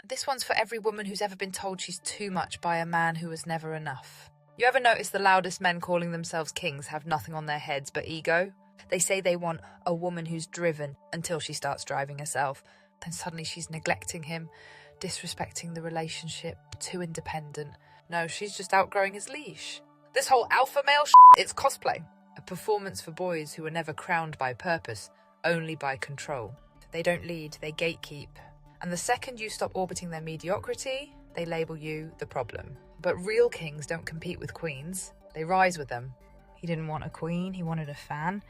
This one's for every woman who's ever been told she's too much by a man who was never enough. You ever notice the loudest men calling themselves kings have nothing on their heads but ego? They say they want a woman who's driven until she starts driving herself. Then suddenly she's neglecting him, disrespecting the relationship, too independent. No, she's just outgrowing his leash. This whole alpha male it's cosplay. A performance for boys who are never crowned by purpose, only by control. They don't lead, they gatekeep. And the second you stop orbiting their mediocrity, they label you the problem. But real kings don't compete with queens, they rise with them. He didn't want a queen, he wanted a fan,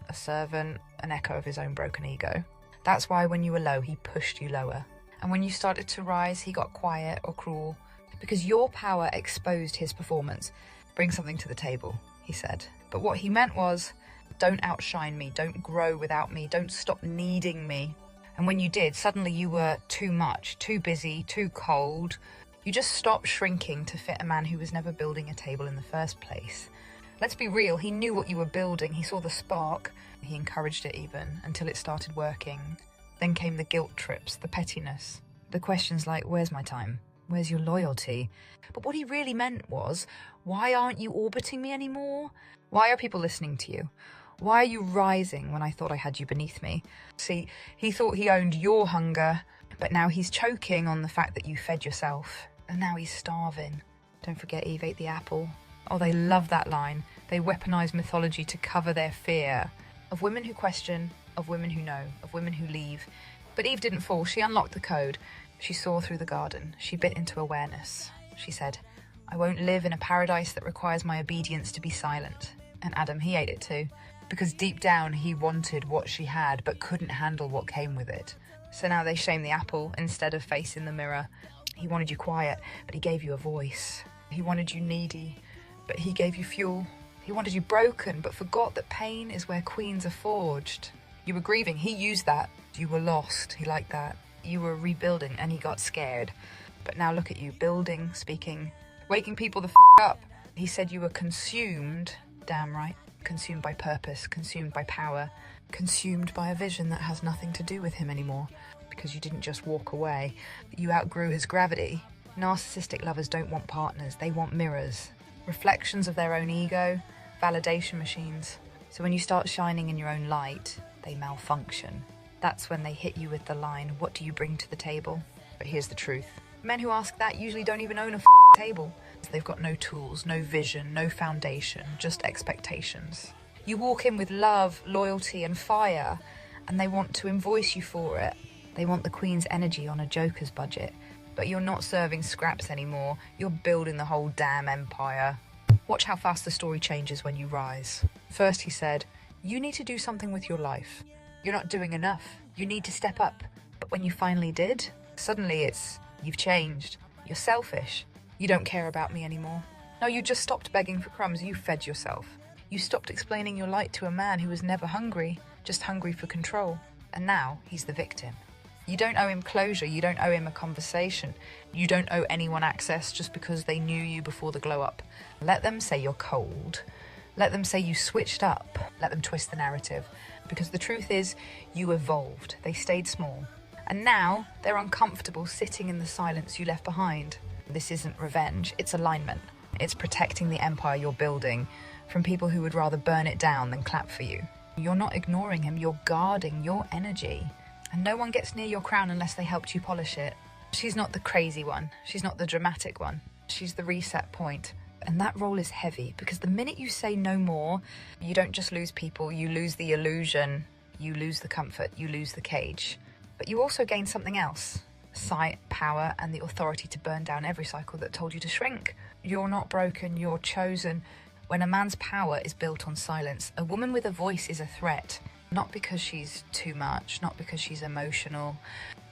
a servant, an echo of his own broken ego. That's why when you were low, he pushed you lower. And when you started to rise, he got quiet or cruel. Because your power exposed his performance. Bring something to the table, he said. But what he meant was, don't outshine me, don't grow without me, don't stop needing me. And when you did, suddenly you were too much, too busy, too cold. You just stopped shrinking to fit a man who was never building a table in the first place. Let's be real, he knew what you were building, he saw the spark. He encouraged it even, until it started working. Then came the guilt trips, the pettiness. The questions like, where's my time? Where's your loyalty? But what he really meant was, why aren't you orbiting me anymore? Why are people listening to you? Why are you rising when I thought I had you beneath me? See, he thought he owned your hunger, but now he's choking on the fact that you fed yourself. And now he's starving. Don't forget Eve ate the apple. Oh, they love that line. They weaponize mythology to cover their fear. Of women who question, of women who know, of women who leave. But Eve didn't fall. She unlocked the code. She saw through the garden. She bit into awareness. She said, I won't live in a paradise that requires my obedience to be silent. And Adam, he ate it too. Because deep down he wanted what she had, but couldn't handle what came with it. So now they shame the apple instead of facing the mirror. He wanted you quiet, but he gave you a voice. He wanted you needy, but he gave you fuel. He wanted you broken, but forgot that pain is where queens are forged. You were grieving, he used that. You were lost, he liked that. You were rebuilding, and he got scared. But now look at you, building, speaking, waking people the up. He said you were consumed, damn right. Consumed by purpose, consumed by power, consumed by a vision that has nothing to do with him anymore. Because you didn't just walk away, you outgrew his gravity. Narcissistic lovers don't want partners, they want mirrors. Reflections of their own ego, validation machines. So when you start shining in your own light, they malfunction. That's when they hit you with the line, what do you bring to the table? But here's the truth. Men who ask that usually don't even own a table. They've got no tools, no vision, no foundation, just expectations. You walk in with love, loyalty and fire, and they want to invoice you for it. They want the queen's energy on a joker's budget. But you're not serving scraps anymore, you're building the whole damn empire. Watch how fast the story changes when you rise. First he said, you need to do something with your life. You're not doing enough, you need to step up. But when you finally did, suddenly it's, you've changed, you're selfish. You don't care about me anymore. No, you just stopped begging for crumbs, you fed yourself. You stopped explaining your light to a man who was never hungry, just hungry for control. And now he's the victim. You don't owe him closure, you don't owe him a conversation. You don't owe anyone access just because they knew you before the glow up. Let them say you're cold. Let them say you switched up. Let them twist the narrative. Because the truth is, you evolved. They stayed small. And now they're uncomfortable sitting in the silence you left behind. This isn't revenge, it's alignment. It's protecting the empire you're building from people who would rather burn it down than clap for you. You're not ignoring him, you're guarding your energy. And no one gets near your crown unless they helped you polish it. She's not the crazy one, she's not the dramatic one. She's the reset point. And that role is heavy because the minute you say no more, you don't just lose people, you lose the illusion, you lose the comfort, you lose the cage. But you also gain something else. Sight, power, and the authority to burn down every cycle that told you to shrink. You're not broken, you're chosen. When a man's power is built on silence, a woman with a voice is a threat. Not because she's too much, not because she's emotional,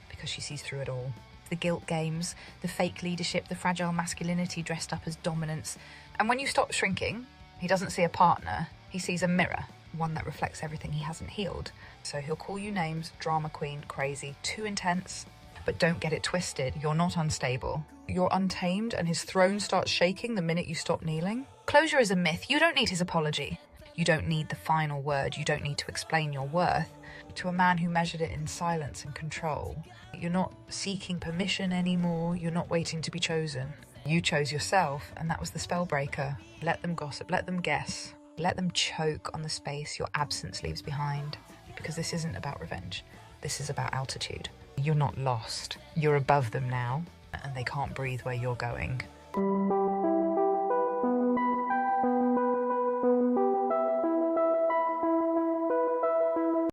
because she sees through it all. The guilt games, the fake leadership, the fragile masculinity dressed up as dominance. And when you stop shrinking, he doesn't see a partner, he sees a mirror, one that reflects everything he hasn't healed. So he'll call you names, drama queen, crazy, too intense. But don't get it twisted, you're not unstable. You're untamed and his throne starts shaking the minute you stop kneeling. Closure is a myth, you don't need his apology. You don't need the final word. You don't need to explain your worth. To a man who measured it in silence and control, you're not seeking permission anymore. You're not waiting to be chosen. You chose yourself, and that was the spell breaker. Let them gossip, let them guess, let them choke on the space your absence leaves behind. Because this isn't about revenge. This is about altitude. You're not lost. You're above them now, and they can't breathe where you're going.